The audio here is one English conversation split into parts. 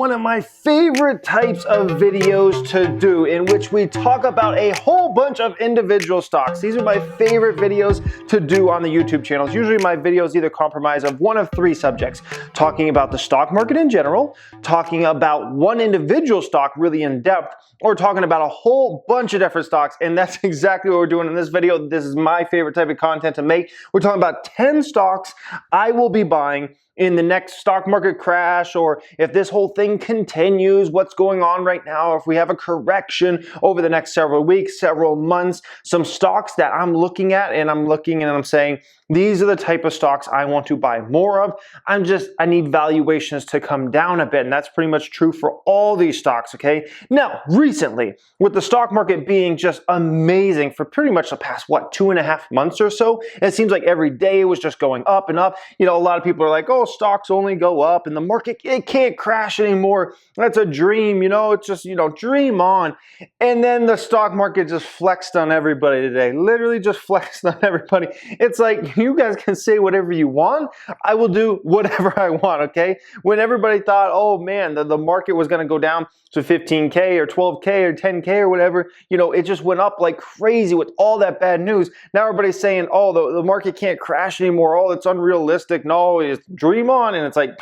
one of my favorite types of videos to do, in which we talk about a whole bunch of individual stocks. These are my favorite videos to do on the YouTube channels. Usually my videos either comprise of one of three subjects: talking about the stock market in general, talking about one individual stock really in depth, or talking about a whole bunch of different stocks. And that's exactly what we're doing in this video. This is my favorite type of content to make. We're talking about 10 stocks I will be buying in the next stock market crash, or if this whole thing continues, what's going on right now, if we have a correction over the next several weeks, several months, some stocks that I'm looking at and I'm saying, these are the type of stocks I want to buy more of. I need valuations to come down a bit, and that's pretty much true for all these stocks, okay? Now, recently, with the stock market being just amazing for pretty much the past, 2.5 months or so, it seems like every day it was just going up and up. You know, a lot of people are like, oh, stocks only go up, and the market, it can't crash anymore. That's a dream, it's just, dream on. And then the stock market just flexed on everybody today, literally just flexed on everybody. It's like, you guys can say whatever you want. I will do whatever I want, okay? When everybody thought, oh man, the market was going to go down to 15K or 12K or 10K or whatever, it just went up like crazy with all that bad news. Now everybody's saying, oh, the market can't crash anymore. Oh, it's unrealistic. No, it's dream on. And it's like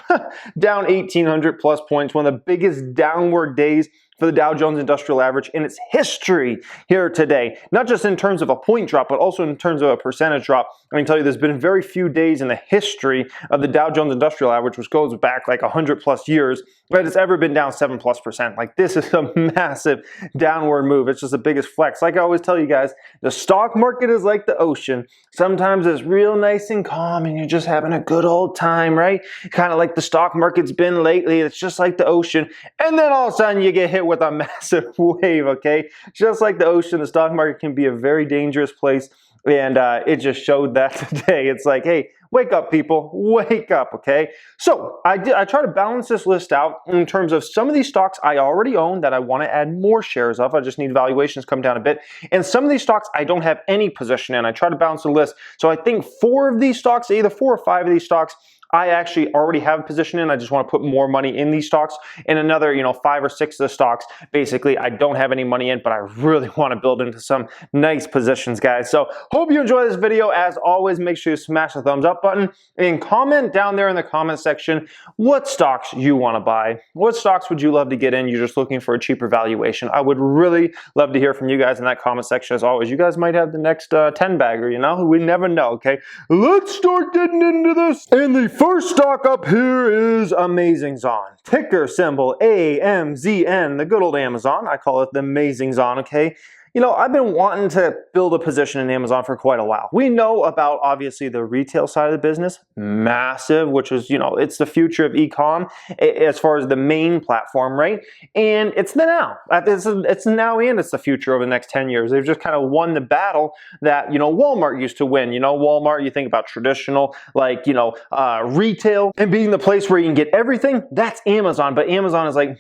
down 1,800 plus points, one of the biggest downward days for the Dow Jones Industrial Average in its history here today. Not just in terms of a point drop, but also in terms of a percentage drop. I can tell you there's been very few days in the history of the Dow Jones Industrial Average, which goes back like 100 plus years, that it's ever been down 7+%. Like, this is a massive downward move. It's just the biggest flex. Like I always tell you guys, the stock market is like the ocean. Sometimes it's real nice and calm and you're just having a good old time, right? Kind of like the stock market's been lately. It's just like the ocean. And then all of a sudden you get hit with a massive wave, okay? Just like the ocean, the stock market can be a very dangerous place. And it just showed that today. It's like, hey, wake up, people, wake up, okay? So I try to balance this list out in terms of some of these stocks I already own that I want to add more shares of. I just need valuations come down a bit. And some of these stocks I don't have any position in. I try to balance the list. So I think 4 of these stocks, either 4 or 5 of these stocks, I actually already have a position in. I just want to put more money in these stocks. And another, 5 or 6 of the stocks, basically, I don't have any money in, but I really want to build into some nice positions, guys. So hope you enjoy this video. As always, make sure you smash the thumbs up button and comment down there in the comment section what stocks you want to buy. What stocks would you love to get in? You're just looking for a cheaper valuation. I would really love to hear from you guys in that comment section. As always, you guys might have the next 10 bagger, we never know, okay? Let's start getting into this. And the first stock up here is AMZN. Ticker symbol AMZN, the good old Amazon. I call it the AMZN, okay? I've been wanting to build a position in Amazon for quite a while. We know about, obviously, the retail side of the business, massive, which is, it's the future of e-com as far as the main platform, right? And it's the now. It's now and it's the future over the next 10 years. They've just kind of won the battle that, Walmart used to win. Walmart, you think about traditional, like, retail and being the place where you can get everything. That's Amazon, but Amazon is like,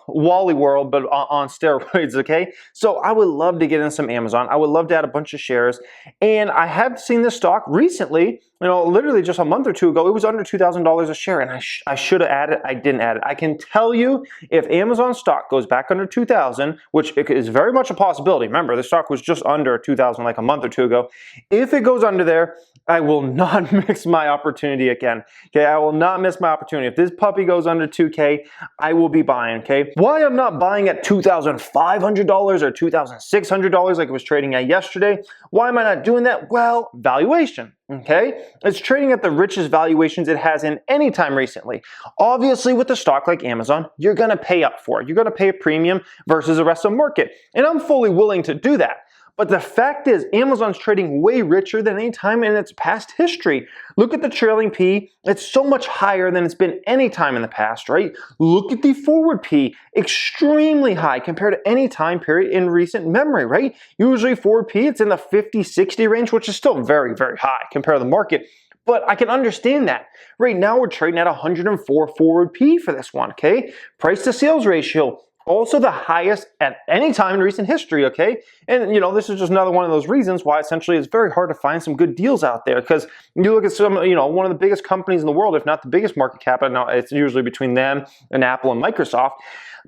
Wally World, but on steroids, okay? So I would love to get in some Amazon. I would love to add a bunch of shares. And I have seen this stock recently, literally just a month or two ago. It was under $2,000 a share, and I should have added it. I didn't add it. I can tell you, if Amazon stock goes back under 2,000, which is very much a possibility. Remember, the stock was just under 2,000 like a month or two ago. If it goes under there, I will not miss my opportunity again. Okay, I will not miss my opportunity. If this puppy goes under 2K, I will be buying, okay? Why I'm not buying at $2,500 or $2,600 like it was trading at yesterday? Why am I not doing that? Well, valuation. Okay, it's trading at the richest valuations it has in any time recently. Obviously, with a stock like Amazon, you're going to pay up for it. You're going to pay a premium versus the rest of the market. And I'm fully willing to do that. But the fact is, Amazon's trading way richer than any time in its past history. Look at the trailing P. It's so much higher than it's been any time in the past, right? Look at the forward P. Extremely high compared to any time period in recent memory, right? Usually forward P, it's in the 50, 60 range, which is still very, very high compared to the market. But I can understand that. Right now, we're trading at 104 forward P for this one, okay? Price to sales ratio, also the highest at any time in recent history, okay? And, this is just another one of those reasons why essentially it's very hard to find some good deals out there, because you look at some, one of the biggest companies in the world, if not the biggest market cap, and now it's usually between them and Apple and Microsoft.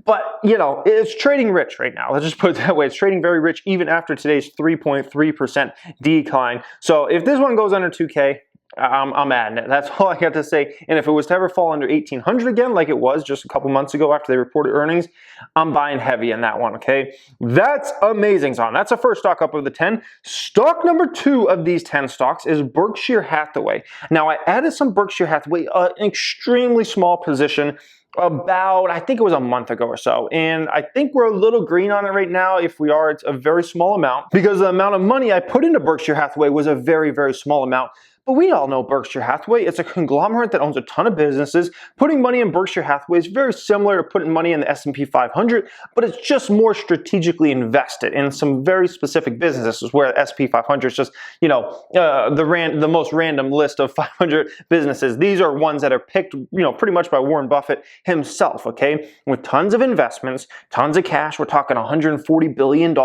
But, it's trading rich right now. Let's just put it that way. It's trading very rich even after today's 3.3% decline. So if this one goes under 2K, I'm adding it. That's all I got to say. And if it was to ever fall under 1,800 again, like it was just a couple months ago after they reported earnings, I'm buying heavy in that one, okay? That's amazing, Zon. That's the first stock up of the 10. Stock number 2 of these 10 stocks is Berkshire Hathaway. Now, I added some Berkshire Hathaway, an extremely small position, about, I think it was a month ago or so. And I think we're a little green on it right now. If we are, it's a very small amount, because the amount of money I put into Berkshire Hathaway was a very, very small amount. But we all know Berkshire Hathaway. It's a conglomerate that owns a ton of businesses. Putting money in Berkshire Hathaway is very similar to putting money in the S&P 500, but it's just more strategically invested in some very specific businesses, where the S&P 500 is just, the most random list of 500 businesses. These are ones that are picked, pretty much by Warren Buffett himself, okay? With tons of investments, tons of cash. We're talking $140 billion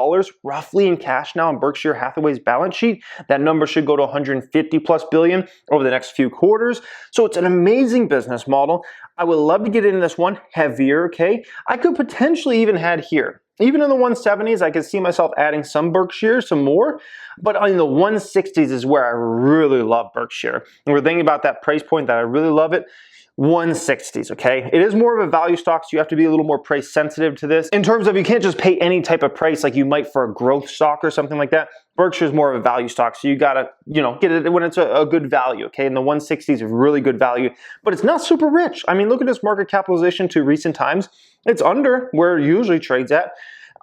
roughly in cash now on Berkshire Hathaway's balance sheet. That number should go to 150 plus billion over the next few quarters. So it's an amazing business model. I would love to get into this one heavier, okay? I could potentially even add here. Even in the 170s, I could see myself adding some Berkshire, some more, but in the 160s is where I really love Berkshire. And we're thinking about that price point that I really love it. 160s, okay? It is more of a value stock, so you have to be a little more price sensitive to this. In terms of, you can't just pay any type of price like you might for a growth stock or something like that. Berkshire is more of a value stock, so you gotta, get it when it's a good value, okay? And the 160s is really good value, but it's not super rich. I mean, look at this market capitalization to recent times. It's under where it usually trades at.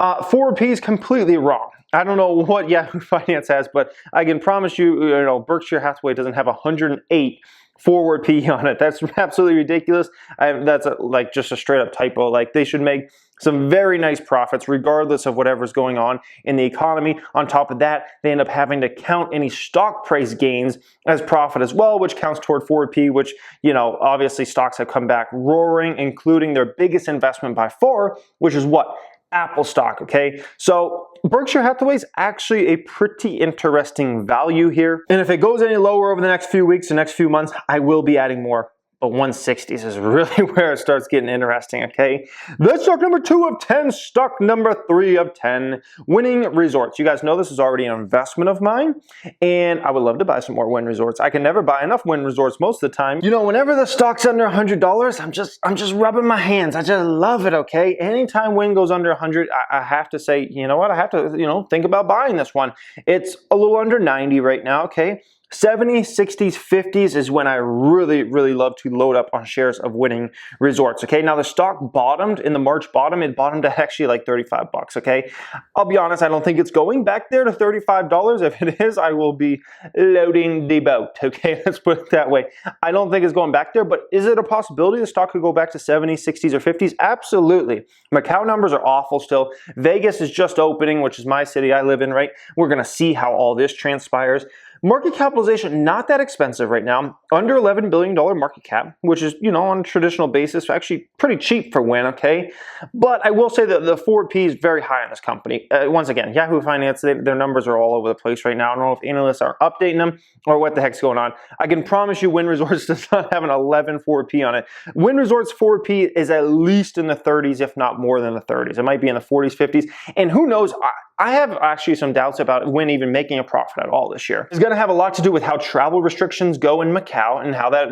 4P is completely wrong. I don't know what Yahoo Finance has, but I can promise you, Berkshire Hathaway doesn't have 108 forward P on it. That's absolutely ridiculous. That's just a straight up typo. Like, they should make some very nice profits regardless of whatever's going on in the economy. On top of that, they end up having to count any stock price gains as profit as well, which counts toward forward P, which, obviously stocks have come back roaring, including their biggest investment by far, which is what? Apple stock, okay? So Berkshire Hathaway is actually a pretty interesting value here. And if it goes any lower over the next few weeks, the next few months, I will be adding more. But 160s is really where it starts getting interesting, okay? That's stock number 2 of 10. Stock number 3 of 10, Wynn Resorts. You guys know this is already an investment of mine, and I would love to buy some more Wynn Resorts. I can never buy enough Wynn Resorts most of the time. Whenever the stock's under $100, I'm just rubbing my hands. I just love it, okay? Anytime Wynn goes under 100, I have to say, you know what? I have to, think about buying this one. It's a little under 90 right now, okay? 70s, 60s, 50s is when I really, really love to load up on shares of Wynn Resorts, okay? Now, the stock bottomed in the March bottom. It bottomed at actually like 35 bucks, okay? I'll be honest, I don't think it's going back there to $35. If it is, I will be loading the boat, okay? Let's put it that way. I don't think it's going back there, but is it a possibility the stock could go back to 70s, 60s, or 50s? Absolutely. Macau numbers are awful still. Vegas is just opening, which is my city I live in, right? We're going to see how all this transpires. Market capitalization, not that expensive right now. Under $11 billion market cap, which is, on a traditional basis, actually pretty cheap for Wynn, okay? But I will say that the forward P is very high on this company. Once again, Yahoo Finance, their numbers are all over the place right now. I don't know if analysts are updating them or what the heck's going on. I can promise you Wynn Resorts does not have an 11 forward P on it. Wynn Resorts forward P is at least in the 30s, if not more than the 30s. It might be in the 40s, 50s. And who knows, I have actually some doubts about Wynn even making a profit at all this year. It's going to have a lot to do with how travel restrictions go in Macau, and how that,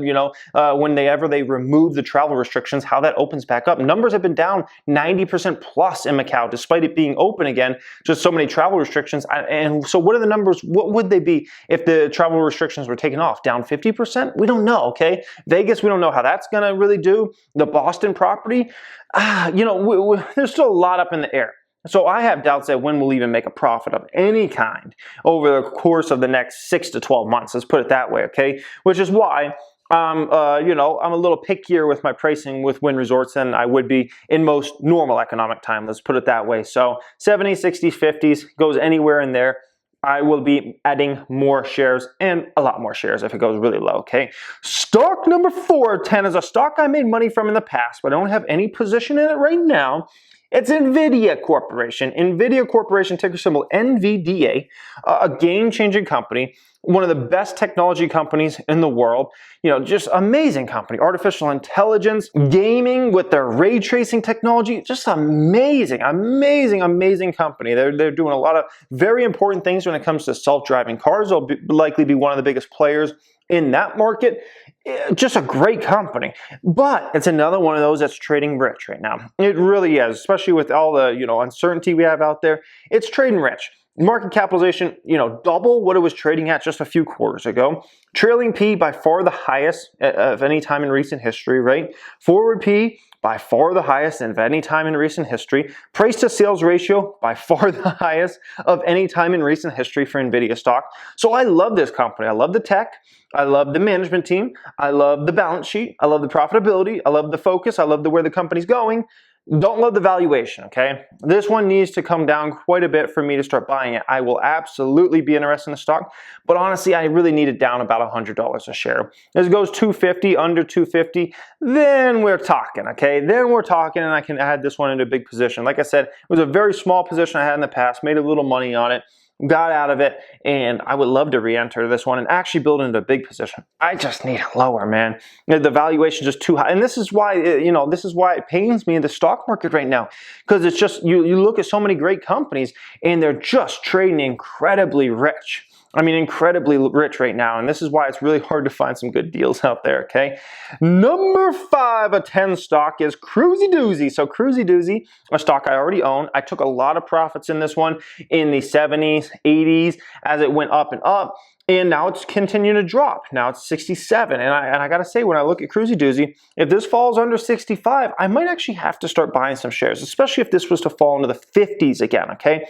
whenever they remove the travel restrictions, how that opens back up. Numbers have been down 90% plus in Macau, despite it being open again, just so many travel restrictions. And so what are the numbers? What would they be if the travel restrictions were taken off? Down 50%? We don't know, okay? Vegas, we don't know how that's going to really do. The Boston property, there's still a lot up in the air. So I have doubts that Wynn will even make a profit of any kind over the course of the next 6 to 12 months. Let's put it that way, okay? Which is why I'm a little pickier with my pricing with Wynn Resorts than I would be in most normal economic time. Let's put it that way. So 70s, 60s, 50s, goes anywhere in there. I will be adding more shares, and a lot more shares if it goes really low, okay? Stock number 4 of 10 is a stock I made money from in the past, but I don't have any position in it right now. It's Nvidia Corporation. Nvidia Corporation, ticker symbol NVDA, a game-changing company, one of the best technology companies in the world. You know, just amazing company. Artificial intelligence, gaming with their ray tracing technology, just amazing, amazing company. They're doing a lot of very important things when it comes to self-driving cars. They'll likely be one of the biggest players in that market. Just a great company, but it's another one of those that's trading rich right now. It really is, especially with all the, you know, uncertainty we have out there. It's trading rich. Market capitalization, you know, double what it was trading at just a few quarters ago. Trailing P by far the highest of any time in recent history, right? Forward P by far the highest of any time in recent history. Price to sales ratio by far the highest of any time in recent history for Nvidia stock. So I love this company. I love the tech. I love the management team. I love the balance sheet. I love the profitability. I love the focus. I love where the company's going. Don't love the valuation, okay? This one needs to come down quite a bit for me to start buying it. I will absolutely be interested in the stock, but honestly, I really need it down about $100 a share. As it goes 250, under 250, then we're talking, okay? Then we're talking, and I can add this one into a big position. Like I said, it was a very small position I had in the past, made a little money on it, got out of it, and I would love to re-enter this one and actually build into a big position. I just need it lower, man. The valuation is just too high, and this is why, you know, this is why it pains me in the stock market right now, because it's just, you look at so many great companies, and they're just trading incredibly rich. I mean, incredibly rich right now, and this is why it's really hard to find some good deals out there, okay? Number 5 of 10 stock is Cruisy Doozy. So Cruisy Doozy, a stock I already own. I took a lot of profits in this one in the 70s, 80s, as it went up and up, and now it's continuing to drop. Now it's 67, and I gotta say, when I look at Cruisy Doozy, if this falls under 65, I might actually have to start buying some shares, especially if this was to fall into the 50s again, okay?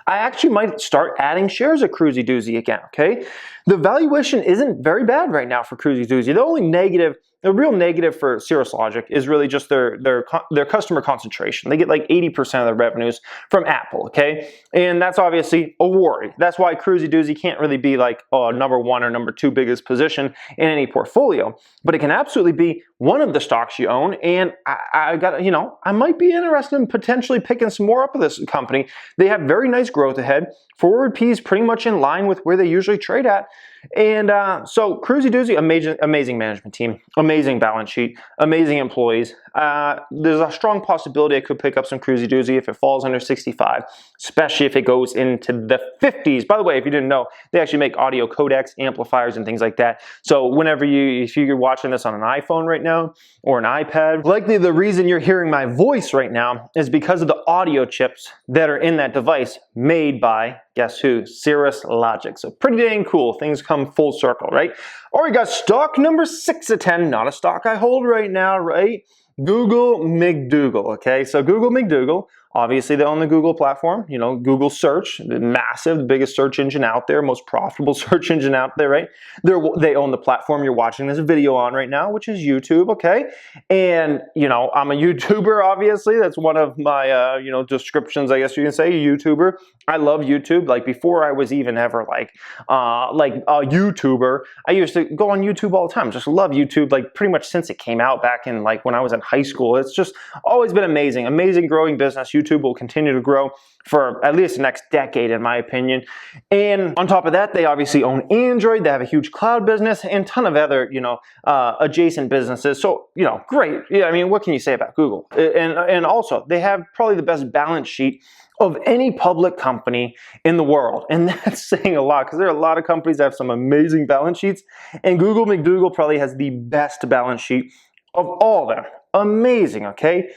I actually might start adding shares of Cruisy Doozy again, okay? The valuation isn't very bad right now for Cruisy Doozy. The only negative, the real negative for Cirrus Logic is really just their customer concentration. They get like 80% of their revenues from Apple, okay? And that's obviously a worry. That's why Cruisy Doozy can't really be like number 1 or number 2 biggest position in any portfolio, but it can absolutely be one of the stocks you own, and I got, you know, I might be interested in potentially picking some more up of this company. They have very nice growth ahead. Forward P is pretty much in line with where they usually trade at. And so Cruisy Doozy, amazing management team, amazing balance sheet, amazing employees. There's a strong possibility I could pick up some Cruisy Doozy if it falls under 65, especially if it goes into the 50s. By the way, if you didn't know, they actually make audio codecs, amplifiers, and things like that. So whenever if you're watching this on an iPhone right now or an iPad, likely the reason you're hearing my voice right now is because of the audio chips that are in that device made by, guess who? Cirrus Logic. So pretty dang cool. Things come full circle, right? All right, guys, stock number 6 of 10, not a stock I hold right now, right? Google McDougal, okay? So Google McDougal, obviously they own the Google platform, you know, Google search, massive, the biggest search engine out there, most profitable search engine out there, right? They own the platform you're watching this video on right now, which is YouTube, okay? And, you know, I'm a YouTuber, obviously. That's one of my, you know, descriptions, I guess you can say, YouTuber. I love YouTube. Like, before I was even ever like a YouTuber, I used to go on YouTube all the time. Just love YouTube, like, pretty much since it came out back in, like, when I was in high school. It's just always been amazing. Amazing growing business. YouTube will continue to grow for at least the next decade, in my opinion. And on top of that, they obviously own Android. They have a huge cloud business and a ton of other, you know, adjacent businesses. So, you know, great. Yeah, I mean, what can you say about Google? And also, they have probably the best balance sheet of any public company in the world. And that's saying a lot, because there are a lot of companies that have some amazing balance sheets, and Google McDougal probably has the best balance sheet of all of them. Amazing, okay?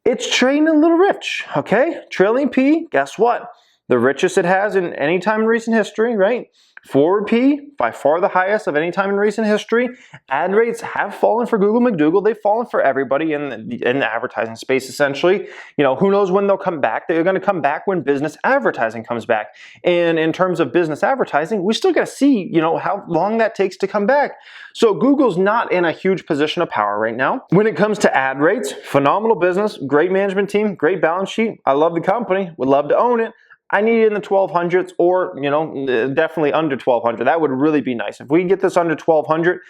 It's trading a little rich, okay? Trailing P, guess what? The richest it has in any time in recent history, right? Forward P, by far the highest of any time in recent history. Ad rates have fallen for Google McDougal. They've fallen for everybody in the advertising space, essentially. You know, who knows when they'll come back? They're going to come back when business advertising comes back. And in terms of business advertising, we still got to see, you know, how long that takes to come back. So Google's not in a huge position of power right now. When it comes to ad rates, phenomenal business, great management team, great balance sheet. I love the company, would love to own it. I need it in the 1200s, or, you know, definitely under 1200. That would really be nice. If we can get this under 1200,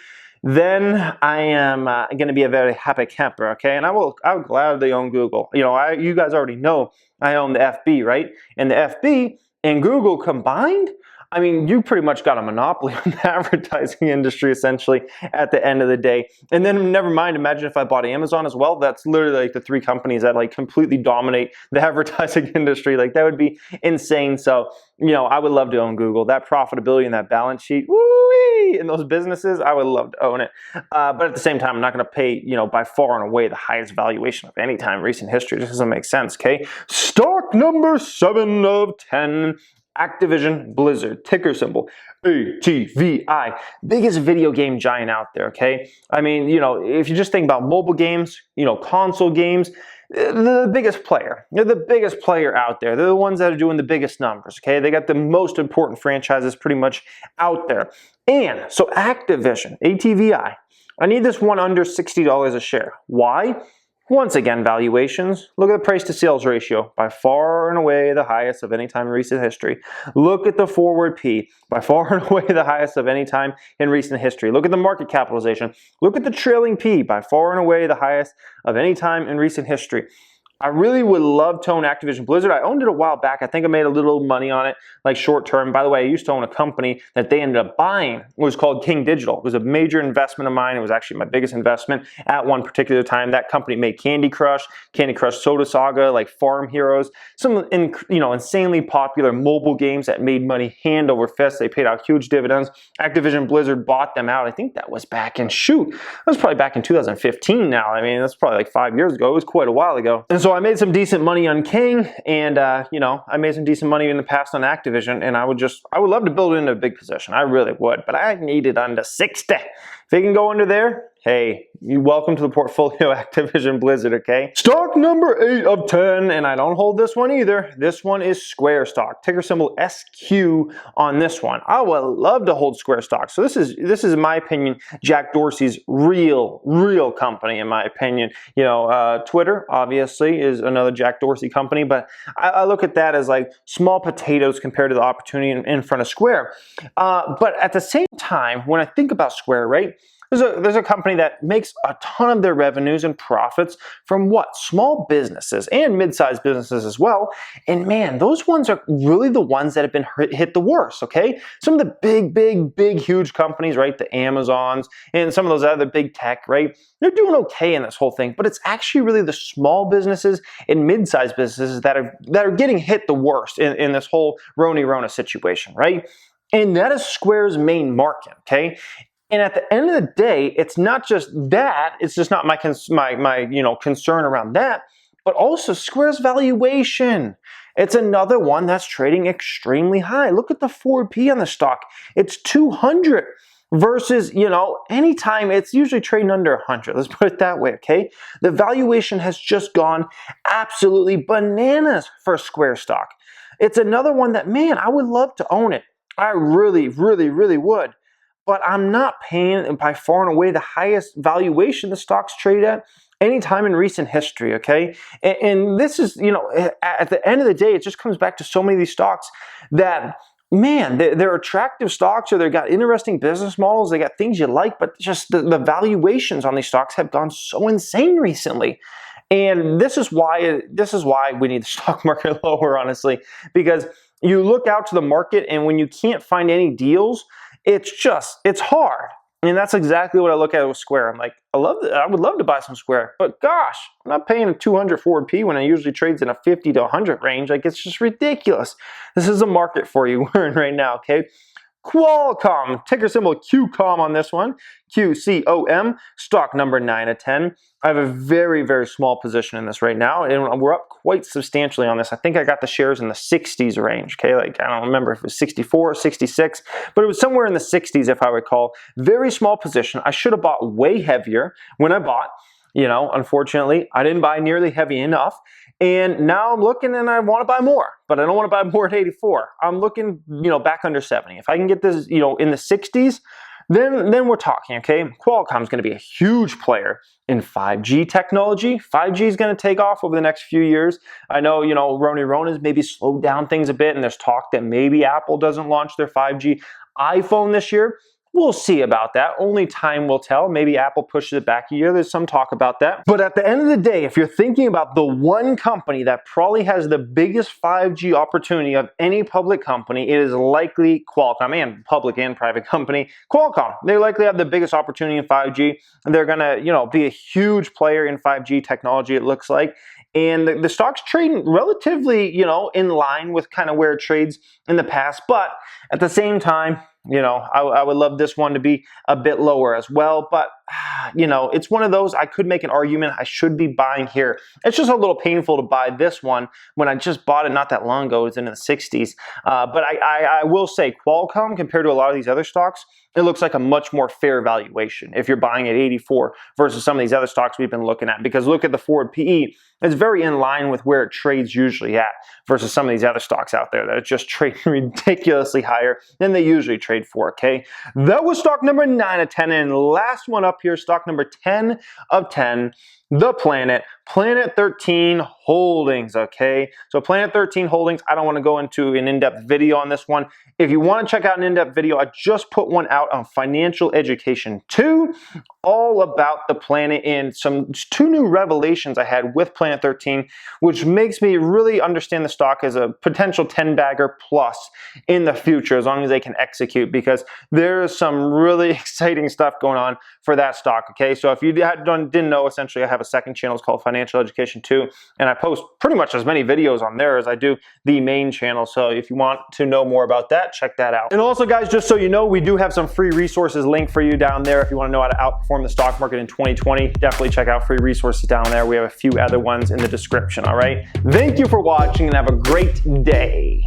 then I am going to be a very happy camper, okay? And I will gladly own Google. You know, you guys already know I own the FB, right? And the FB and Google combined, I mean, you pretty much got a monopoly on the advertising industry, essentially, at the end of the day. And then, never mind, imagine if I bought Amazon as well. That's literally like the three companies that like completely dominate the advertising industry. Like, that would be insane. So, you know, I would love to own Google. That profitability and that balance sheet, woo-wee, in those businesses, I would love to own it. But at the same time, I'm not going to pay, you know, by far and away the highest valuation of any time in recent history. It just doesn't make sense, okay? Stock number 7 of 10. Activision Blizzard, ticker symbol ATVI, biggest video game giant out there, okay? I mean, you know, if you just think about mobile games, you know, console games, they're the biggest player. They're the biggest player out there. They're the ones that are doing the biggest numbers, okay? They got the most important franchises pretty much out there. And so Activision, ATVI, I need this one under $60 a share. Why? Once again, valuations. Look at the price to sales ratio, by far and away the highest of any time in recent history. Look at the forward P, by far and away the highest of any time in recent history. Look at the market capitalization. Look at the trailing P, by far and away the highest of any time in recent history. I really would love to own Activision Blizzard. I owned it a while back. I think I made a little money on it, like short term. By the way, I used to own a company that they ended up buying. It was called King Digital. It was a major investment of mine. It was actually my biggest investment at one particular time. That company made Candy Crush Soda Saga, like Farm Heroes, some insanely popular mobile games that made money hand over fist. They paid out huge dividends. Activision Blizzard bought them out. I think that was back in, that was probably back in 2015 now. I mean, that's probably like 5 years ago. It was quite a while ago. And so I made some decent money on King, and you know, I made some decent money in the past on Activision, and I would love to build it into a big position. I really would, but I need it under 60. If it can go under there, hey, you're welcome to the portfolio, Activision Blizzard, okay? Stock number 8 of 10, and I don't hold this one either. This one is Square stock, ticker symbol SQ on this one. I would love to hold Square stock. So this is, in my opinion, Jack Dorsey's real company, in my opinion. You know, Twitter, obviously, is another Jack Dorsey company, but I look at that as like small potatoes compared to the opportunity in front of Square. But at the same time, when I think about Square, right, there's a company that makes a ton of their revenues and profits from what? Small businesses and mid-sized businesses as well. And man, those ones are really the ones that have been hit the worst, okay? Some of the big, huge companies, right? The Amazons and some of those other big tech, right? They're doing okay in this whole thing, but it's actually really the small businesses and mid-sized businesses that are getting hit the worst in this whole Rona situation, right? And that is Square's main market, okay? And at the end of the day, it's not just that, it's just not my concern around that, but also Square's valuation. It's another one that's trading extremely high. Look at the forward P on the stock. It's 200 versus, you know, anytime it's usually trading under 100. Let's put it that way, okay? The valuation has just gone absolutely bananas for Square stock. It's another one that, man, I would love to own it. I really would. But I'm not paying by far and away the highest valuation the stocks trade at any time in recent history, okay? And this is, you know, at the end of the day, it just comes back to so many of these stocks that, man, they're attractive stocks, or they've got interesting business models, they got things you like, but just the valuations on these stocks have gone so insane recently. And this is why we need the stock market lower, honestly, because you look out to the market, and when you can't find any deals, it's hard. And that's exactly what I look at with Square. I'm like, I would love to buy some Square, but gosh, I'm not paying a 200 forward P when it usually trades in a 50 to 100 range. Like, it's just ridiculous. This is a market for you we're in right now, okay? Qualcomm, ticker symbol QCOM on this one, QCOM, stock number 9 of 10. I have a very small position in this right now, and we're up quite substantially on this. I think I got the shares in the 60s range, okay? Like, I don't remember if it was 64 or 66, but it was somewhere in the 60s if I recall. Very small position. I should have bought way heavier when I bought. You know, unfortunately, I didn't buy nearly heavy enough. And now I'm looking and I want to buy more, but I don't want to buy more at 84. I'm looking, you know, back under 70. If I can get this, you know, in the 60s, then we're talking, okay? Qualcomm is going to be a huge player in 5G technology. 5G is going to take off over the next few years. I know, you know, Rona's maybe slowed down things a bit, and there's talk that maybe Apple doesn't launch their 5G iPhone this year. We'll see about that. Only time will tell. Maybe Apple pushes it back a year. There's some talk about that. But at the end of the day, if you're thinking about the one company that probably has the biggest 5G opportunity of any public company, it is likely Qualcomm, and public and private company, Qualcomm. They likely have the biggest opportunity in 5G. And they're going to, be a huge player in 5G technology, it looks like. And the stock's trading relatively, in line with kind of where it trades in the past. But at the same time, I would love this one to be a bit lower as well. But, it's one of those, I could make an argument I should be buying here. It's just a little painful to buy this one when I just bought it not that long ago. It's in the 60s. But I will say Qualcomm, compared to a lot of these other stocks, it looks like a much more fair valuation if you're buying at 84 versus some of these other stocks we've been looking at. Because look at the forward PE. It's very in line with where it trades usually at versus some of these other stocks out there that are just trading ridiculously higher than they usually trade for, okay? That was stock number 9 of 10. And last one up here, stock number 10 of 10, the Planet 13 Holdings, okay? So Planet 13 Holdings, I don't want to go into an in-depth video on this one. If you want to check out an in-depth video, I just put one out on Financial Education 2, all about the Planet and two new revelations I had with Planet 13, which makes me really understand the stock as a potential 10-bagger plus in the future, as long as they can execute, because there's some really exciting stuff going on for that stock, okay? So if you didn't know, essentially I have a second channel. It's called Financial Education 2, and I post pretty much as many videos on there as I do the main channel. So if you want to know more about that, check that out. And also, guys, just so you know, we do have some free resources linked for you down there. If you want to know how to outperform the stock market in 2020, definitely check out free resources down there. We have a few other ones in the description, all right? Thank you for watching and have a great day.